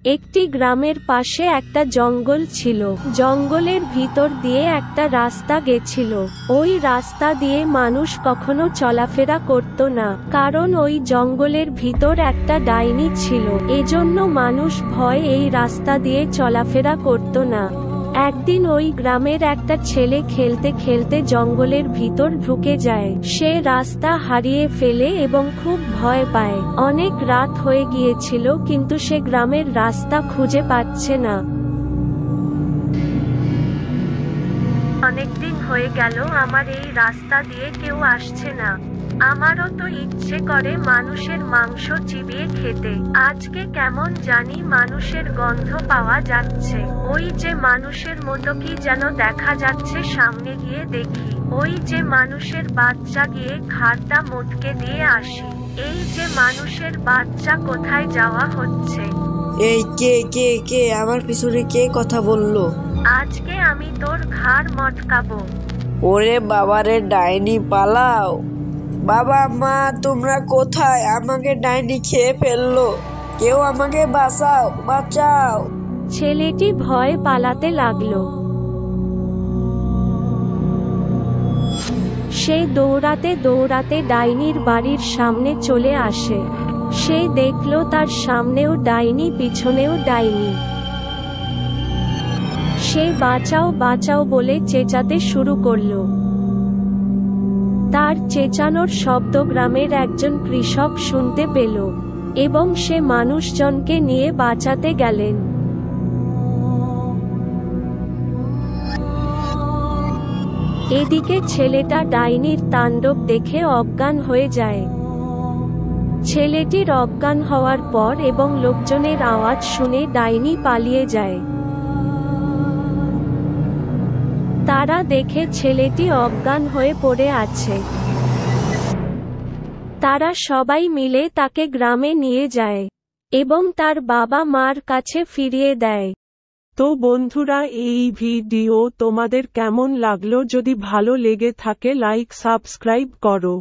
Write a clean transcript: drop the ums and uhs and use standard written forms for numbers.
একটি গ্রামের পাশে একটা জঙ্গল ছিল। জঙ্গলের ভিতর দিয়ে একটা রাস্তা গেছিল। ওই রাস্তা দিয়ে মানুষ কখনো চলাফেরা করত না, কারণ ওই জঙ্গলের ভিতর একটা ডাইনি ছিল। এজন্য মানুষ ভয়ে এই রাস্তা দিয়ে চলাফেরা করত না। একদিন ওই গ্রামের একটা ছেলে খেলতে খেলতে জঙ্গলের ভিতর ঢুকে যায়। সে রাস্তা হারিয়ে ফেলে এবং খুব ভয় পায়। অনেক রাত হয়ে গিয়েছিল, কিন্তু সে গ্রামের রাস্তা খুঁজে পাচ্ছে না। অনেকদিন হয়ে গেল আমার এই রাস্তা দিয়ে কেউ আসছে না। আমারও তো ইচ্ছে করে মানুষের মাংস চিবিয়ে খেতে। আজকে কেমন জানি মানুষের গন্ধ পাওয়া যাচ্ছে। ওই যে মানুষের মতো কি যেন দেখা যাচ্ছে, সামনে গিয়ে দেখি। ওই যে মানুষের বাচ্চা, গিয়ে ঘাড়টা মোটকে দিয়ে আসি। এই যে মানুষের বাচ্চা, কোথায় যাওয়া হচ্ছে? এই কে কে কে আমার পিছনে কে কথা বললো? আজকে আমি তোর ঘাড় মটকাবো। ওরে বাবারে, ডাইনি পালাও! বাবা মা তোমরা কোথায়? আমাকে ডাইনি খেয়ে ফেললো, কেউ আমাকে বাঁচাও, বাঁচাও! ছেলেটি ভয়ে পালাতে লাগলো। সে দৌড়াতে দৌড়াতে ডাইনির বাড়ির সামনে চলে আসে। সে দেখল তার সামনেও ডাইনি, পিছনেও ডাইনি। সে বাঁচাও বাঁচাও বলে চেঁচাতে শুরু করলো। তার চেঁচানোর শব্দ গ্রামের একজন কৃষক শুনতে পেল, এবং সে মানুষজনকে নিয়ে বাঁচাতে গেলেন। এদিকে ছেলেটা ডাইনির তাণ্ডব দেখে অজ্ঞান হয়ে যায়। ছেলেটির অজ্ঞান হওয়ার পর এবং লোকজনের আওয়াজ শুনে ডাইনি পালিয়ে যায়। তারা দেখে ছেলেটি অজ্ঞান হয়ে পড়ে আছে। তারা সবাই মিলে তাকে গ্রামে নিয়ে যায় এবং তার বাবা মার কাছে ফিরিয়ে দেয়। তো বন্ধুরা, এই ভিডিও তোমাদের কেমন লাগলো? যদি ভালো লেগে থাকে লাইক সাবস্ক্রাইব করো।